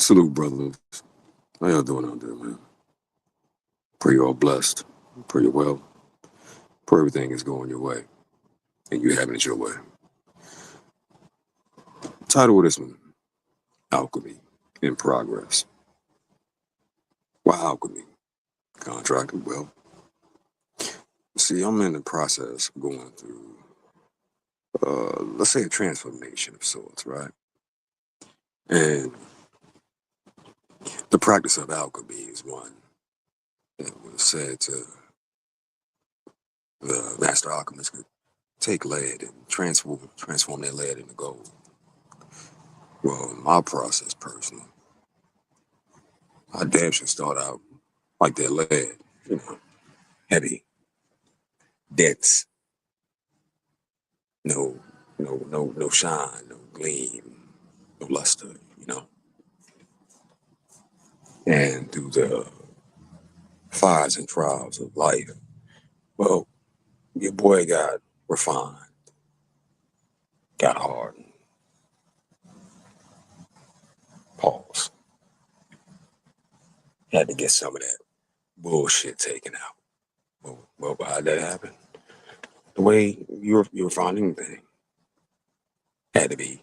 Salute, brothers. How y'all doing out there, man? Pray you're all blessed. Pray you're well. Pray everything is going your way and you having it your way. Title of this one, Alchemy in Progress. Why alchemy? Contracted? Well, see, I'm in the process of going through, let's say, a transformation of sorts, right? And the practice of alchemy is one that was said to the master alchemist could take lead and transform that lead into gold. Well, in my process, personally, I damn should start out like that lead, heavy, dense, no, no shine, no gleam, no luster, And through the fires and trials of life, well, your boy got refined, got hardened, pause, had to get some of that bullshit taken out. Well, how'd that happen? The way you're finding anything had to be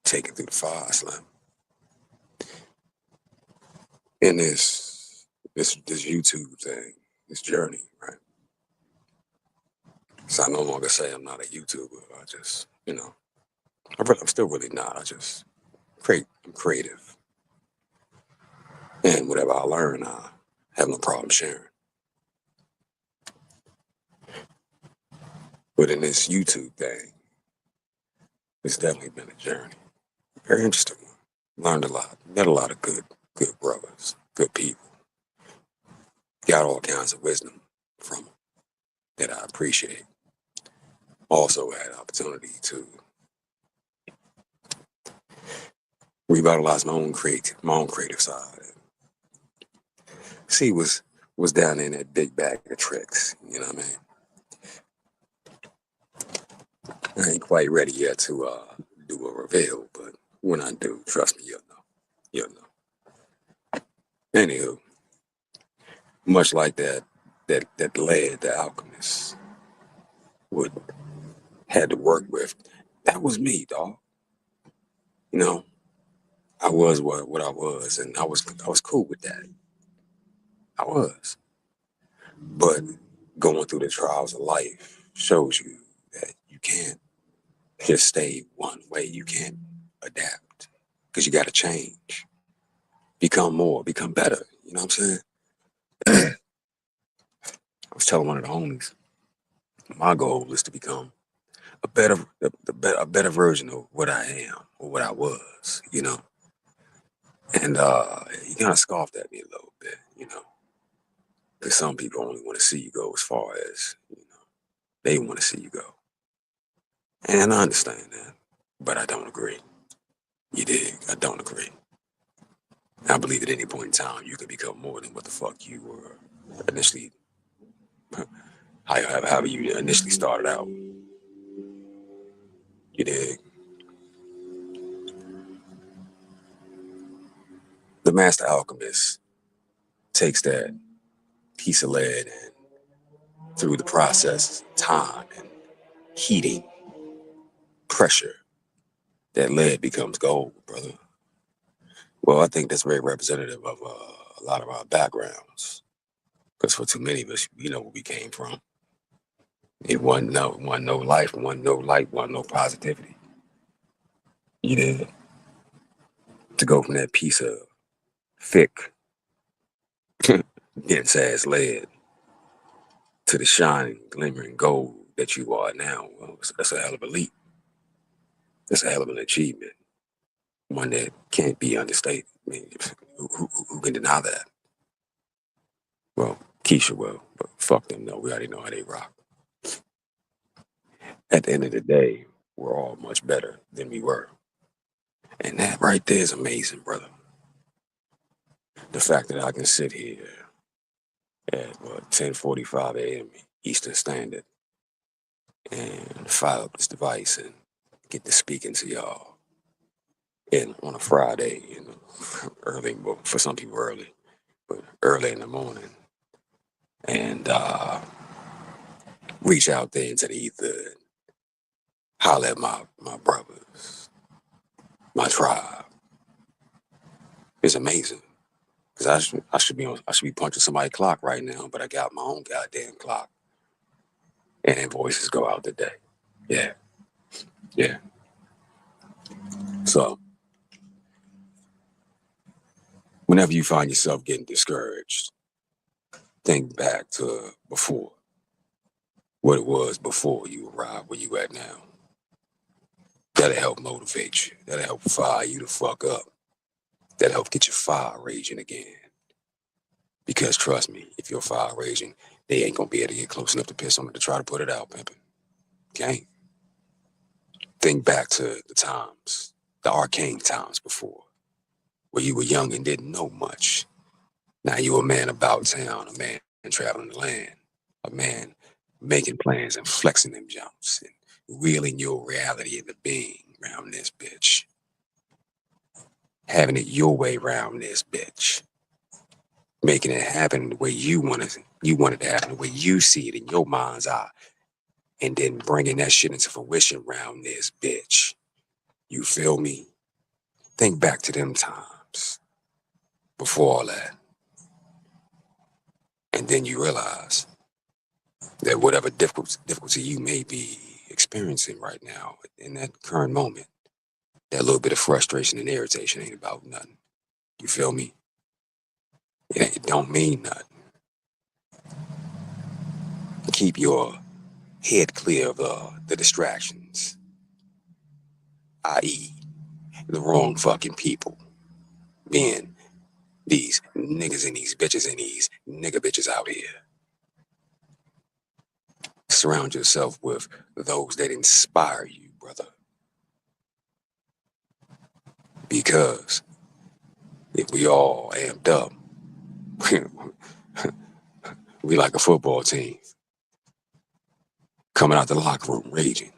taken through the fire, Slim. In this YouTube thing, this journey, right? So I no longer say I'm not a YouTuber. I just, I'm still really not. I just I'm creative. And whatever I learn, I have no problem sharing. But in this YouTube thing, it's definitely been a journey. Very interesting one. Learned a lot. Met a lot of good brothers, good people. Got all kinds of wisdom from them that I appreciate. Also had opportunity to revitalize my own creative side. See, was down in that big bag of tricks. You know what I mean? I ain't quite ready yet to do a reveal, but when I do, trust me, you'll know. You'll know. Anywho, much like that lead the alchemist would had to work with, that was me, dog. You know, I was what I was, and I was cool with that. I was. But going through the trials of life shows you that you can't just stay one way. You can't adapt because you got to change, become more, become better. You know what I'm saying? I was telling one of the homies, my goal is to become a better, a better version of what I am or what I was. And he kind of scoffed at me a little bit. Because some people only want to see you go as far as they want to see you go, and I understand that, but I don't agree. You dig? I don't agree. I believe at any point in time you can become more than what the fuck you were initially, however you initially started out. You dig? The master alchemist takes that piece of lead and through the process, time and heating, pressure, that lead becomes gold, brother. Well, I think that's very representative of a lot of our backgrounds. Because for too many of us, we know where we came from. It wasn't no life, wasn't no light, wasn't no positivity. You did. To go from that piece of thick, dense ass lead to the shining, glimmering gold that you are now, well, that's a hell of a leap. That's a hell of an achievement. One that can't be understated. I mean, who can deny that? Well, Keisha will, but fuck them. No, we already know how they rock. At the end of the day, we're all much better than we were. And that right there is amazing, brother. The fact that I can sit here at 10:45 a.m. Eastern Standard and fire up this device and get to speaking to y'all and on a Friday, early, well, for some people early, but early in the morning, and reach out there into the ether, holler at my brothers, my tribe. It's amazing because I should be punching somebody's clock right now, but I got my own goddamn clock, and then voices go out today. Yeah, yeah. So whenever you find yourself getting discouraged, think back to before, what it was before you arrived where you at now. That'll help motivate you. That'll help fire you to fuck up. That'll help get your fire raging again. Because trust me, if your fire raging, they ain't gonna be able to get close enough to piss on it to try to put it out, pimpin'. Okay? Think back to the times, the arcane times before, where you were young and didn't know much. Now you a man about town, a man traveling the land, a man making plans and flexing them jumps and wheeling your reality into being around this bitch. Having it your way around this bitch. Making it happen the way you want it to happen, the way you see it in your mind's eye. And then bringing that shit into fruition around this bitch. You feel me? Think back to them times before all that. And then you realize that whatever difficulty you may be experiencing right now in that current moment, that little bit of frustration and irritation ain't about nothing. You feel me? It don't mean nothing. Keep your head clear of the distractions, i.e., the wrong fucking people, being these niggas and these bitches and these nigga bitches out here. Surround yourself with those that inspire you, brother. Because if we all amped up, we like a football team coming out the locker room raging,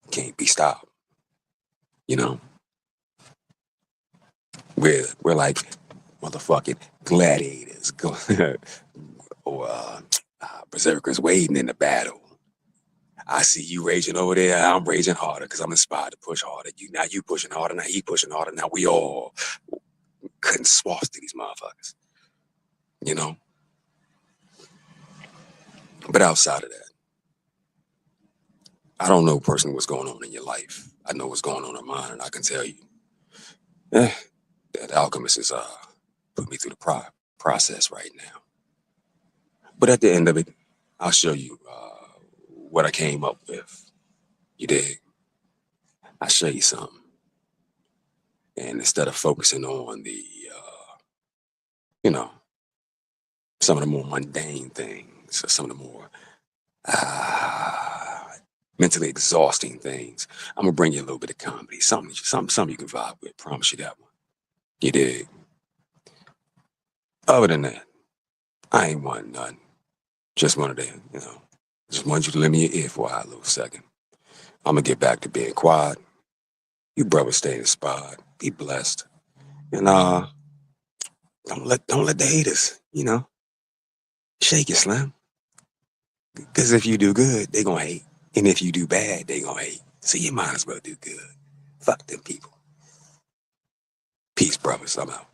can't be stopped. You know, we're like motherfucking gladiators or berserkers waiting in the battle. I see you raging over there. I'm raging harder because I'm inspired to push harder. You pushing harder. Now he pushing harder. Now we all cutting swaths to these motherfuckers. You know. But outside of that, I don't know personally what's going on in your life. I know what's going on in mine, and I can tell you, that alchemist is put me through the process right now. But at the end of it, I'll show you what I came up with. You dig? I'll show you something. And instead of focusing on the, you know, some of the more mundane things, or some of the more mentally exhausting things, I'm gonna bring you a little bit of comedy, something you can vibe with. Promise you that one. You dig? Other than that, I ain't want nothing. Just wanted to, just wanted you to lend me your ear for a little second. I'm gonna get back to being quiet. You brothers stay inspired. Be blessed. And don't let the haters, shake it, Slim. Because if you do good, they gonna hate. And if you do bad, they gonna hate. So you might as well do good. Fuck them people. Peace, brothers. I'm out.